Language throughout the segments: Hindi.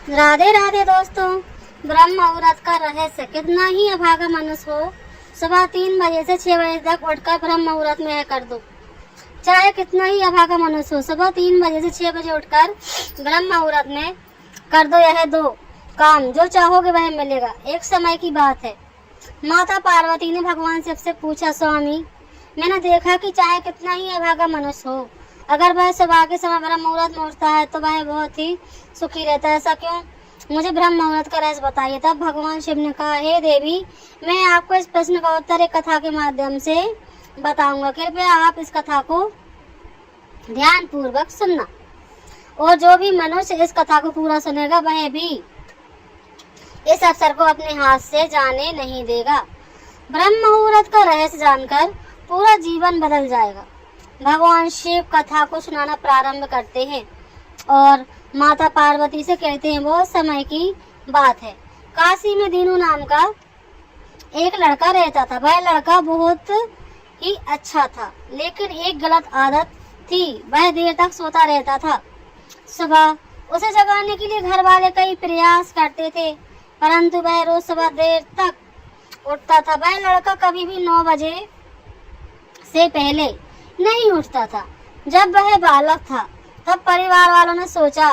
राधे राधे दोस्तों। ब्रह्म मुहूर्त का रहस्य। कितना ही अभागा मनुष्य हो, सुबह 3 बजे से 6 बजे तक उठकर ब्रह्म मुहूर्त में यह कर दो। चाहे कितना ही अभागा मनुष्य हो, सुबह 3 बजे से 6 बजे उठकर ब्रह्म मुहूर्त में कर दो यह 2 काम। जो चाहोगे वह मिलेगा। एक समय की बात है, माता पार्वती ने भगवान शिव से पूछा, स्वामी मैंने देखा कि चाहे कितना ही अभागा मनुष्य हो, अगर वह सुबह के समय ब्रह्म मुहूर्त में उठता है तो वह बहुत ही सुखी रहता है। ऐसा क्यों? मुझे ब्रह्म मुहूर्त का रहस्य बताइए। तब भगवान शिव ने कहा, हे देवी, मैं आपको इस प्रश्न का उत्तर एक कथा के माध्यम से बताऊंगा। कृपया आप इस कथा को ध्यान पूर्वक सुनना, और जो भी मनुष्य इस कथा को पूरा सुनेगा वह भी इस अवसर को अपने हाथ से जाने नहीं देगा। ब्रह्म मुहूर्त का रहस्य जानकर पूरा जीवन बदल जाएगा। भगवान शिव कथा को सुनाना प्रारंभ करते हैं और माता पार्वती से कहते हैं, बहुत समय की बात है, काशी में दीनू नाम का एक लड़का रहता था। वह लड़का बहुत ही अच्छा था, लेकिन एक गलत आदत थी, वह देर तक सोता रहता था। सुबह उसे जगाने के लिए घर वाले कई प्रयास करते थे, परंतु वह रोज सुबह देर तक उठता था। वह लड़का कभी भी 9 बजे से पहले नहीं उठता था। जब वह बालक था तब परिवार वालों ने सोचा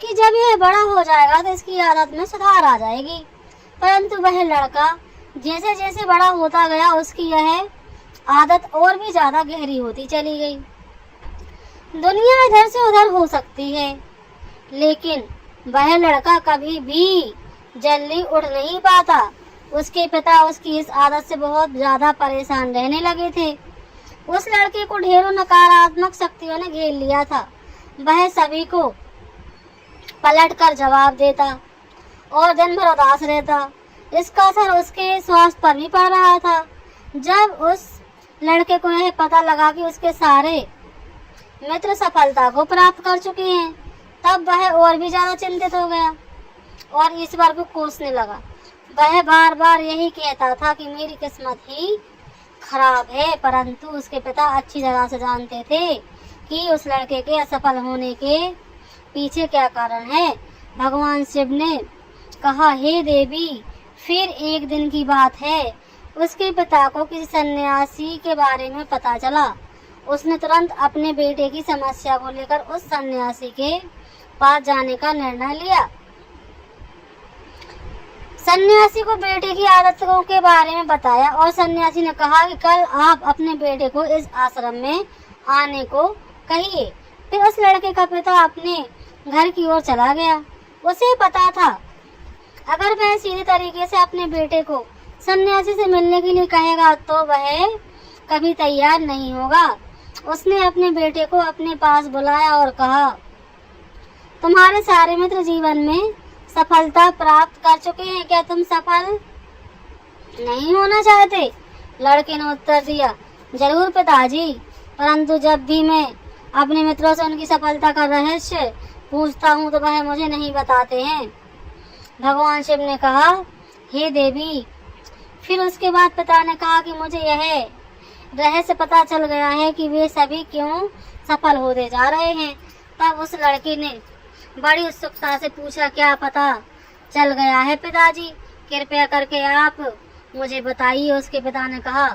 कि जब यह बड़ा हो जाएगा तो इसकी आदत में सुधार आ जाएगी, परंतु वह लड़का जैसे जैसे बड़ा होता गया उसकी यह आदत और भी ज्यादा गहरी होती चली गई। दुनिया इधर से उधर हो सकती है, लेकिन वह लड़का कभी भी जल्दी उठ नहीं पाता। उसके पिता उसकी इस आदत से बहुत ज्यादा परेशान रहने लगे थे। उस लड़के को ढेरों नकारात्मक शक्तियों ने घेर लिया था। वह सभी को पलट कर जवाब देता और दिन भर उदास रहता। इसका असर उसके स्वास्थ्य पर भी पड़ रहा था। जब उस लड़के को यह पता लगा कि उसके सारे मित्र सफलता को प्राप्त कर चुके हैं, तब वह और भी ज्यादा चिंतित हो गया और ईश्वर को कोसने लगा। वह बार बार यही कहता था कि मेरी किस्मत ही खराब है, परंतु उसके पिता अच्छी तरह से जानते थे कि उस लड़के के असफल होने के पीछे क्या कारण है। भगवान शिव ने कहा, हे देवी, फिर एक दिन की बात है, उसके पिता को किसी सन्यासी के बारे में पता चला। उसने तुरंत अपने बेटे की समस्या को लेकर उस सन्यासी के पास जाने का निर्णय लिया। सन्यासी को बेटे की आदतों के बारे में बताया और सन्यासी ने कहा कि कल आप अपने बेटे को इस आश्रम में आने को कहिए। फिर उस लड़के का पिता अपने घर की ओर चला गया। उसे पता था अगर वह सीधे तरीके से अपने बेटे को सन्यासी से मिलने के लिए कहेगा तो वह कभी तैयार नहीं होगा। उसने अपने बेटे को अपने पास बुलाया और कहा, तुम्हारे सारे मित्र जीवन में सफलता प्राप्त कर चुके हैं, क्या तुम सफल नहीं होना चाहते? लड़के ने उत्तर दिया, जरूर पिताजी, परंतु जब भी मैं अपने मित्रों से उनकी सफलता का रहस्य पूछता हूँ तो वह मुझे नहीं बताते हैं। भगवान शिव ने कहा, हे देवी, फिर उसके बाद पिता ने कहा कि मुझे यह रहस्य पता चल गया है कि वे सभी क्यों सफल होते जा रहे हैं। तब उस लड़के ने बड़ी उत्सुकता से पूछा, क्या पता चल गया है पिताजी? कृपया करके आप मुझे बताइए। उसके पिता ने कहा,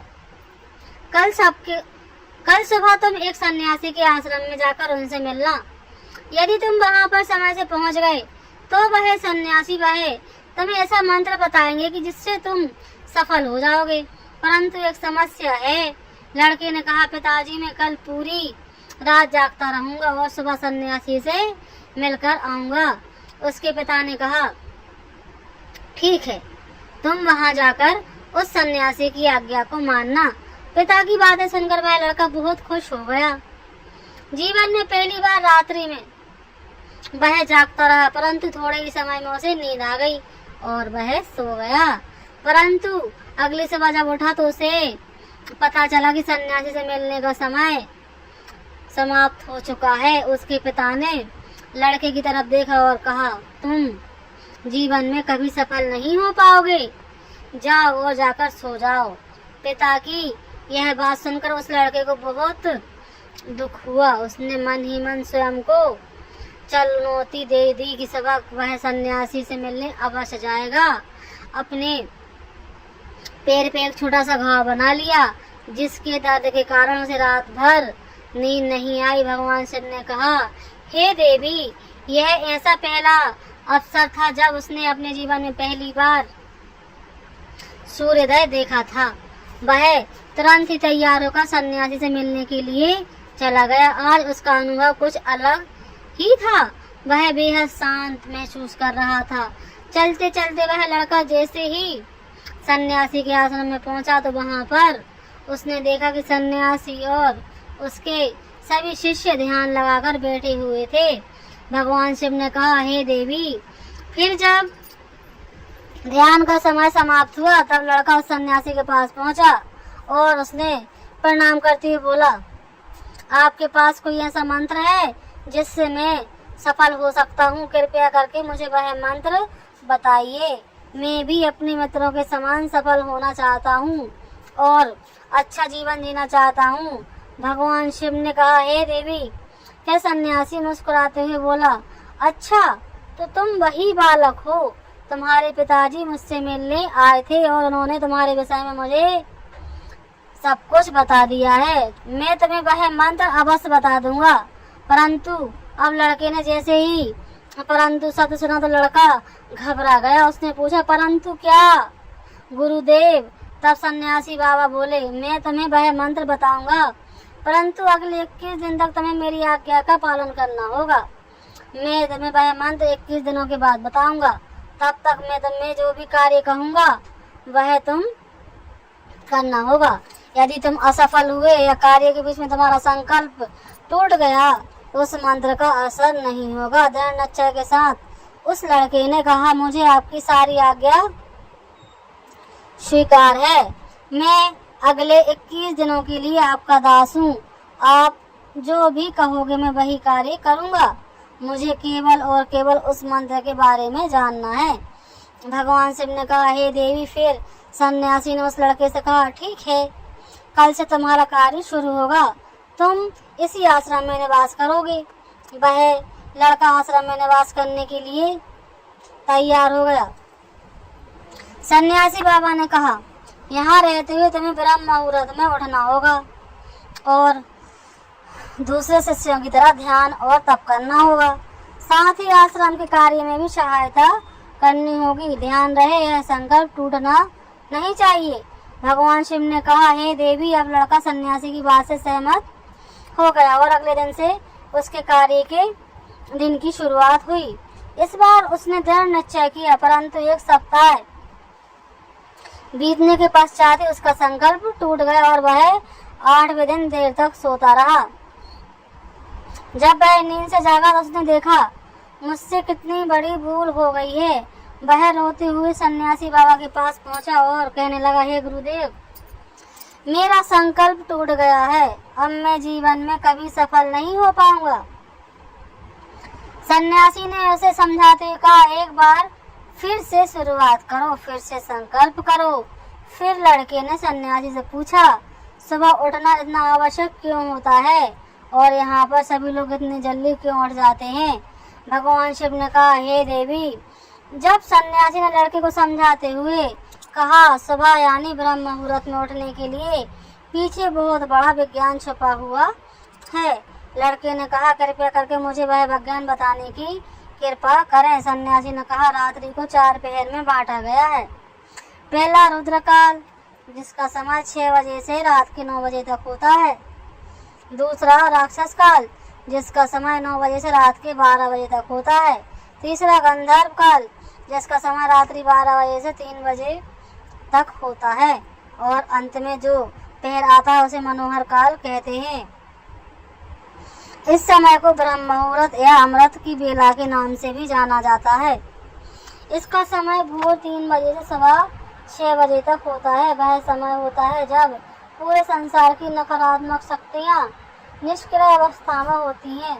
कल सुबह तुम एक सन्यासी के आश्रम में जाकर उनसे मिलना। यदि तुम वहां पर समय से पहुंच गए तो वह सन्यासी तुम्हें ऐसा मंत्र बताएंगे कि जिससे तुम सफल हो जाओगे, परंतु एक समस्या है। लड़के ने कहा, पिताजी, मैं कल पूरी रात जागता रहूंगा और सुबह सन्यासी से मिलकर आऊंगा। उसके पिता ने कहा, ठीक है, तुम वहां जाकर उस सन्यासी की आज्ञा को मानना। पिता की बातें सुनकर वह लड़का बहुत खुश हो गया। जीवन में पहली बार रात्रि में वह जागता रहा, परंतु थोड़े ही समय में उसे नींद आ गई और वह सो गया। परंतु अगली सुबह जब उठा तो उसे पता चला कि सन्यासी से मिलने का समय समाप्त हो चुका है। उसके पिता ने लड़के की तरफ देखा और कहा, तुम जीवन में कभी सफल नहीं हो पाओगे, जाओ और जाकर सो जाओ। पिता की यह बात सुनकर उस लड़के को बहुत दुख हुआ। उसने मन ही मन स्वयं को चुनौती दे दी कि सबक वह सन्यासी से मिलने अवश्य जाएगा। अपने पैर पे एक छोटा सा घाव बना लिया, जिसके दर्द के कारण उसे रात भर नींद नहीं आई। भगवान शिव ने कहा, हे देवी, यह ऐसा पहला अवसर था जब उसने अपने जीवन में पहली बार सूर्योदय देखा था। वह तुरंत ही तैयार होकर सन्यासी से मिलने के लिए चला गया। आज उसका अनुभव कुछ अलग ही था। वह बेहद शांत महसूस कर रहा था। चलते चलते वह लड़का जैसे ही सन्यासी के आश्रम में पहुंचा तो वहां पर उसने देखा कि सन्यासी और उसके सभी शिष्य ध्यान लगाकर बैठे हुए थे। भगवान शिव ने कहा, हे देवी, फिर जब ध्यान का समय समाप्त हुआ तब लड़का उस सन्यासी के पास पहुंचा और उसने प्रणाम करते हुए बोला, आपके पास कोई ऐसा मंत्र है जिससे मैं सफल हो सकता हूँ? कृपया करके मुझे वह मंत्र बताइए। मैं भी अपने मित्रों के समान सफल होना चाहता हूँ और अच्छा जीवन जीना चाहता हूँ। भगवान शिव ने कहा, हे देवी। फिर सन्यासी मुस्कुराते हुए बोला, अच्छा, तो तुम वही बालक हो। तुम्हारे पिताजी मुझसे मिलने आए थे और उन्होंने तुम्हारे विषय में मुझे सब कुछ बता दिया है। मैं तुम्हें वह मंत्र अवश्य बता दूंगा। परंतु अब लड़के ने जैसे ही परंतु शब्द सुना तो लड़का घबरा गया। उसने पूछा, परंतु क्या गुरुदेव? तब सन्यासी बाबा बोले, मैं तुम्हें वह मंत्र बताऊंगा, परंतु अगले 21 दिन तक तुम्हें मेरी आज्ञा का पालन करना होगा। मैं तुम्हें वह मंत्र 21 दिनों के बाद बताऊंगा। तब तक मैं तुम्हें जो भी कार्य कहूंगा वह तुम करना होगा। यदि तुम असफल हुए या कार्य के बीच में तुम्हारा संकल्प टूट गया तो उस मंत्र का असर नहीं होगा। दृढ़ निश्चय के साथ उस लड़के ने कहा, मुझे आपकी सारी आज्ञा स्वीकार है। मैं अगले 21 दिनों के लिए आपका दास हूँ। आप जो भी कहोगे मैं वही कार्य करूँगा। मुझे केवल और केवल उस मंत्र के बारे में जानना है। भगवान शिव ने कहा, हे देवी। फिर सन्यासी ने उस लड़के से कहा, ठीक है, कल से तुम्हारा कार्य शुरू होगा। तुम इसी आश्रम में निवास करोगे। वह लड़का आश्रम में निवास करने के लिए तैयार हो गया। सन्यासी बाबा ने कहा, यहाँ रहते हुए तुम्हें ब्रह्म मुहूर्त में उठना होगा और दूसरे शिष्यों की तरह ध्यान और तप करना होगा। साथ ही आश्रम के कार्य में भी सहायता करनी होगी। ध्यान रहे, यह संकल्प टूटना नहीं चाहिए। भगवान शिव ने कहा, हे देवी। अब लड़का सन्यासी की बात से सहमत हो गया और अगले दिन से उसके कार्य के दिन की शुरुआत हुई। इस बार उसने दृढ़ निश्चय किया, परंतु 1 सप्ताह बीतने के पश्चात ही उसका संकल्प टूट गया और वह 8वें दिन देर तक सोता रहा। जब वह नींद से जागा तो उसने देखा, मुझसे कितनी बड़ी भूल हो गई है। वह रोते हुए सन्यासी बाबा के पास पहुंचा और कहने लगा, हे गुरुदेव, मेरा संकल्प टूट गया है। अब मैं जीवन में कभी सफल नहीं हो पाऊंगा। सन्यासी ने उसे समझाते हुए कहा, एक बार फिर से शुरुआत करो, फिर से संकल्प करो। फिर लड़के ने सन्यासी से पूछा, सुबह उठना इतना आवश्यक क्यों होता है और यहाँ पर सभी लोग इतनी जल्दी क्यों उठ जाते हैं? भगवान शिव ने कहा, हे देवी। जब सन्यासी ने लड़के को समझाते हुए कहा, सुबह यानी ब्रह्म मुहूर्त में उठने के लिए पीछे बहुत बड़ा विज्ञान छुपा हुआ है। लड़के ने कहा, कृपया करके मुझे वह विज्ञान बताने की कृपा करें। सन्यासी ने कहा, रात्रि को 4 पहर में बांटा गया है। पहला रुद्रकाल, जिसका समय 6 बजे से रात के 9 बजे तक होता है। दूसरा राक्षस काल, जिसका समय 9 बजे से रात के 12 बजे तक होता है। तीसरा गंधर्व काल, जिसका समय रात्रि 12 बजे से 3 बजे तक होता है। और अंत में जो पहर आता है उसे मनोहर काल कहते हैं। इस समय को ब्रह्म मुहूर्त या अमृत की बेला के नाम से भी जाना जाता है। इसका समय भोर 3 बजे से सुबह 6 बजे तक होता है। वह समय होता है जब पूरे संसार की नकारात्मक शक्तियाँ निष्क्रिय अवस्था में होती हैं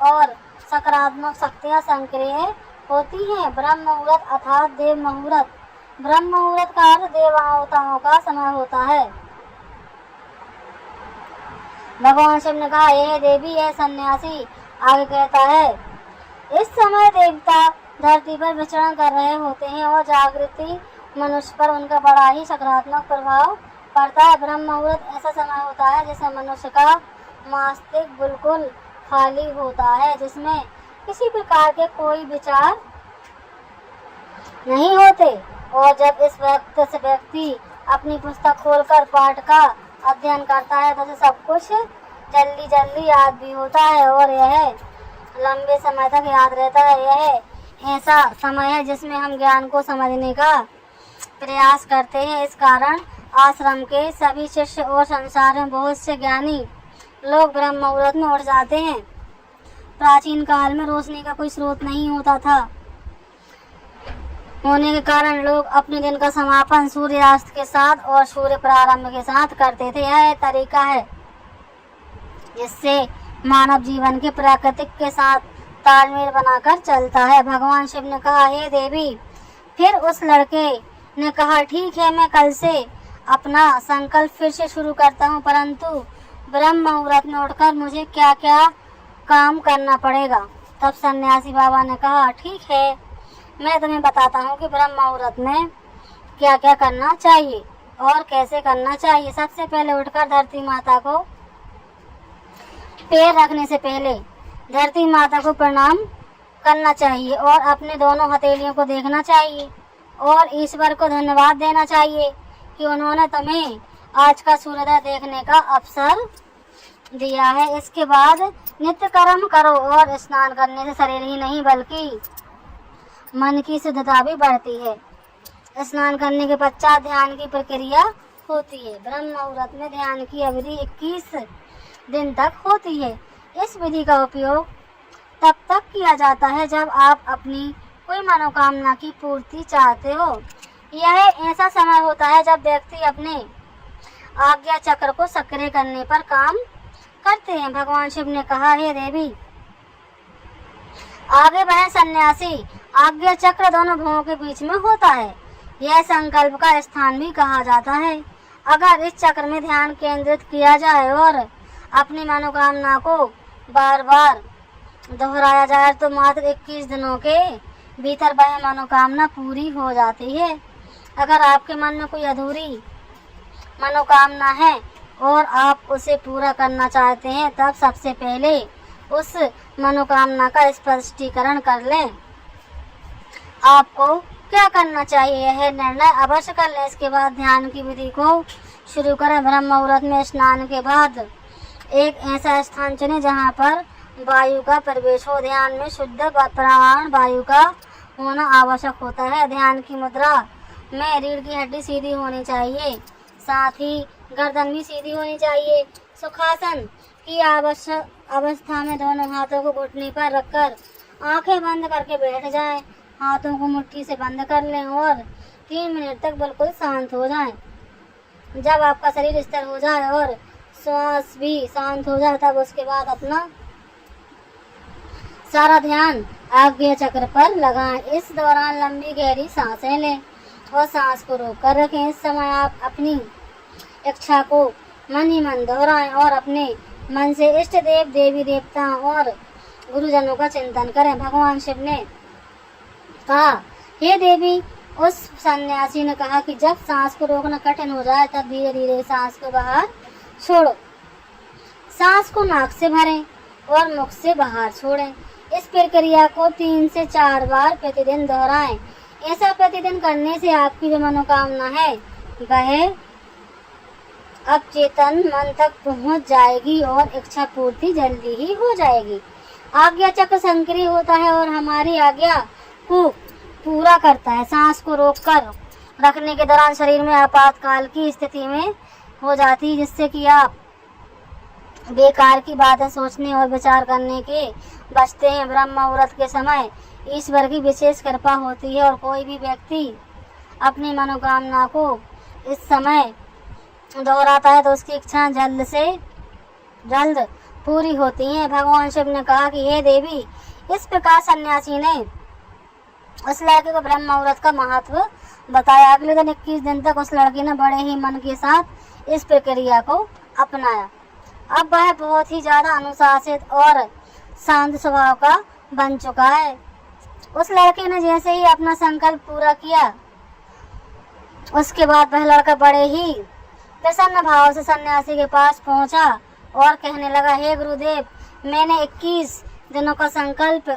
और सकारात्मक शक्तियाँ सक्रिय होती हैं। ब्रह्म मुहूर्त अर्थात देव मुहूर्त। ब्रह्म मुहूर्त का अर्थ देवताओं का समय होता है। भगवान शिव ने कहा, हे देवी। यह सन्यासी आगे कहता है, इस समय देवता धरती पर विचरण कर रहे होते हैं और जागृति मनुष्य पर उनका बड़ा ही सकारात्मक प्रभाव पड़ता है। ब्रह्म मुहूर्त ऐसा समय होता है जिसमें मनुष्य का मस्तिष्क बिल्कुल खाली होता है, जिसमें किसी प्रकार के कोई विचार नहीं होते, और जब इस वक्त से व्यक्ति अपनी पुस्तक खोलकर पाठ का अध्ययन करता है तो उसे सब कुछ जल्दी जल्दी याद भी होता है और यह लंबे समय तक याद रहता है। यह ऐसा समय है जिसमें हम ज्ञान को समझने का प्रयास करते हैं। इस कारण आश्रम के सभी शिष्य और संसार में बहुत से ज्ञानी लोग ब्रह्म मुहूर्त में उठ जाते हैं। प्राचीन काल में रोशनी का कोई स्रोत नहीं होता था, होने के कारण लोग अपने दिन का समापन सूर्यास्त के साथ और सूर्य प्रारंभ के साथ करते थे। यह तरीका है जिससे मानव जीवन के प्राकृतिक के साथ तालमेल बनाकर चलता है। भगवान शिव ने कहा, हे देवी। फिर उस लड़के ने कहा, ठीक है, मैं कल से अपना संकल्प फिर से शुरू करता हूँ, परंतु ब्रह्म मुहूर्त में उठकर मुझे क्या क्या काम करना पड़ेगा। तब सन्यासी बाबा ने कहा, ठीक है, मैं तुम्हें बताता हूँ कि ब्रह्म मुहूर्त में क्या क्या करना चाहिए और कैसे करना चाहिए। सबसे पहले उठकर धरती माता को पैर रखने से पहले धरती माता को प्रणाम करना चाहिए और अपने दोनों हथेलियों को देखना चाहिए और ईश्वर को धन्यवाद देना चाहिए कि उन्होंने तुम्हें आज का सूर्योदय देखने का अवसर दिया है। इसके बाद नित्य कर्म करो और स्नान करने से शरीर ही नहीं बल्कि मन की शुद्धता भी बढ़ती है। स्नान करने के पश्चात ध्यान की प्रक्रिया होती है। ब्रह्म मुहूर्त में ध्यान की अवधि 21 दिन तक होती है। इस विधि का उपयोग तब तक किया जाता है जब आप अपनी कोई मनोकामना की पूर्ति चाहते हो। यह ऐसा समय होता है जब व्यक्ति अपने आज्ञा चक्र को सक्रिय करने पर काम करते हैं। भगवान शिव ने कहा, हे देवी, आगे बढ़े सन्यासी। आज्ञा चक्र दोनों भुवों के बीच में होता है। यह संकल्प का स्थान भी कहा जाता है। अगर इस चक्र में ध्यान केंद्रित किया जाए और अपनी मनोकामना को बार बार दोहराया जाए तो मात्र 21 दिनों के भीतर वह मनोकामना पूरी हो जाती है। अगर आपके मन में कोई अधूरी मनोकामना है और आप उसे पूरा करना चाहते हैं, तब सबसे पहले उस मनोकामना का स्पष्टीकरण कर लें। आपको क्या करना चाहिए यह निर्णय अवश्य कर लें। इसके बाद ध्यान की विधि को शुरू करें। ब्रह्म मुहूर्त में स्नान के बाद एक ऐसा स्थान चुनें जहां पर वायु का प्रवेश हो। ध्यान में शुद्ध प्राण वायु का होना आवश्यक होता है। ध्यान की मुद्रा में रीढ़ की हड्डी सीधी होनी चाहिए, साथ ही गर्दन भी सीधी होनी चाहिए। सुखासन की अवस्था में दोनों हाथों को घुटने पर रखकर आंखें बंद करके बैठ जाएं। हाथों को मुट्ठी से बंद कर लें और 3 मिनट तक बिल्कुल शांत हो जाएं। जब आपका शरीर स्थिर हो जाए और श्वास भी शांत हो जाए, तब उसके बाद अपना सारा ध्यान आज्ञा चक्र पर लगाएं। इस दौरान लंबी गहरी सांसें लें और सांस को रोक कर रखें। इस समय आप अपनी इच्छा को मन ही मन दोहराएं और अपने मन से इष्ट देव, देवी देवताओं और गुरुजनों का चिंतन करें। भगवान शिव ने कहा, हे देवी। उस सन्यासी ने कहा कि जब सांस को रोकना कठिन हो जाए तब धीरे धीरे सांस को बाहर छोड़ो। सांस को नाक से भरें और मुख से बाहर छोड़ें। इस प्रक्रिया को 3 से 4 बार प्रतिदिन दोहराएं। ऐसा प्रतिदिन करने से आपकी जो मनोकामना है वह अब चेतन मन तक पहुंच जाएगी और इच्छा पूर्ति जल्दी ही हो जाएगी। आज्ञा चक्र सक्रिय होता है और हमारी आज्ञा को पूरा करता है। सांस को रोककर रखने के दौरान शरीर में आपातकाल की स्थिति में हो जाती है, जिससे कि आप बेकार की बातें सोचने और विचार करने के बचते हैं। ब्रह्म मुहूर्त के समय ईश्वर की विशेष कृपा होती है और कोई भी व्यक्ति अपनी मनोकामना को इस समय दोहराता है तो उसकी इच्छा जल्द से जल्द पूरी होती है। भगवान शिव ने कहा कि हे देवी, इस प्रकार सन्यासी ने उस लड़के को ब्रह्म मुहूर्त का महत्व बताया। अगले दिन 21 दिन तक उस लड़के ने बड़े ही मन के साथ इस प्रक्रिया को अपनाया। अब वह बहुत ही ज्यादा अनुशासित और शांत स्वभाव का बन चुका है। उस लड़के ने जैसे ही अपना संकल्प पूरा किया, उसके बाद वह लड़का बड़े ही प्रसन्न भाव से सन्यासी के पास पहुंचा और कहने लगा, हे गुरुदेव, मैंने 21 दिनों का संकल्प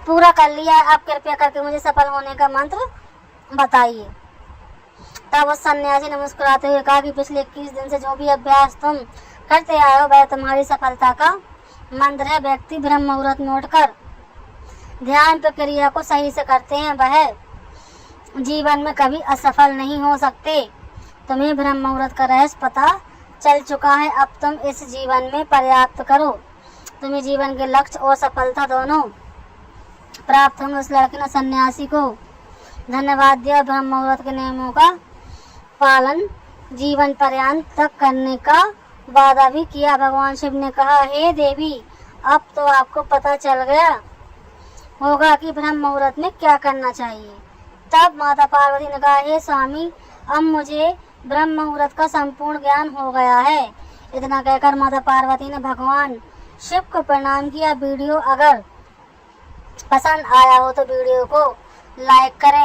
पूरा कर लिया है, आप कृपया करके मुझे सफल होने का मंत्र बताइए। तब उस सन्यासी ने मुस्कुराते हुए कहा कि पिछले 21 दिन से जो भी अभ्यास तुम करते आए हो वह तुम्हारी सफलता का मंत्र है। व्यक्ति ब्रह्म मुहूर्त में उठकर ध्यान प्रक्रिया को सही से करते हैं, वह जीवन में कभी असफल नहीं हो सकते। तुम्हें ब्रह्म मुहूर्त का रहस्य पता चल चुका है, अब तुम इस जीवन में पर्याप्त करो, तुम्हें जीवन के लक्ष्य और सफलता दोनों प्राप्त होंगे। उस लड़के ने सन्यासी को धन्यवाद दिया। ब्रह्म मुहूर्त के नियमों का पालन जीवन पर्यंत तक करने का वादा भी किया। भगवान शिव ने कहा, हे देवी, अब तो आपको पता चल गया होगा कि ब्रह्म मुहूर्त में क्या करना चाहिए। तब माता पार्वती ने कहा, हे स्वामी, अब मुझे ब्रह्म मुहूर्त का संपूर्ण ज्ञान हो गया है। इतना कहकर माता पार्वती ने भगवान शिव को प्रणाम किया। वीडियो अगर पसंद आया हो तो वीडियो को लाइक करें।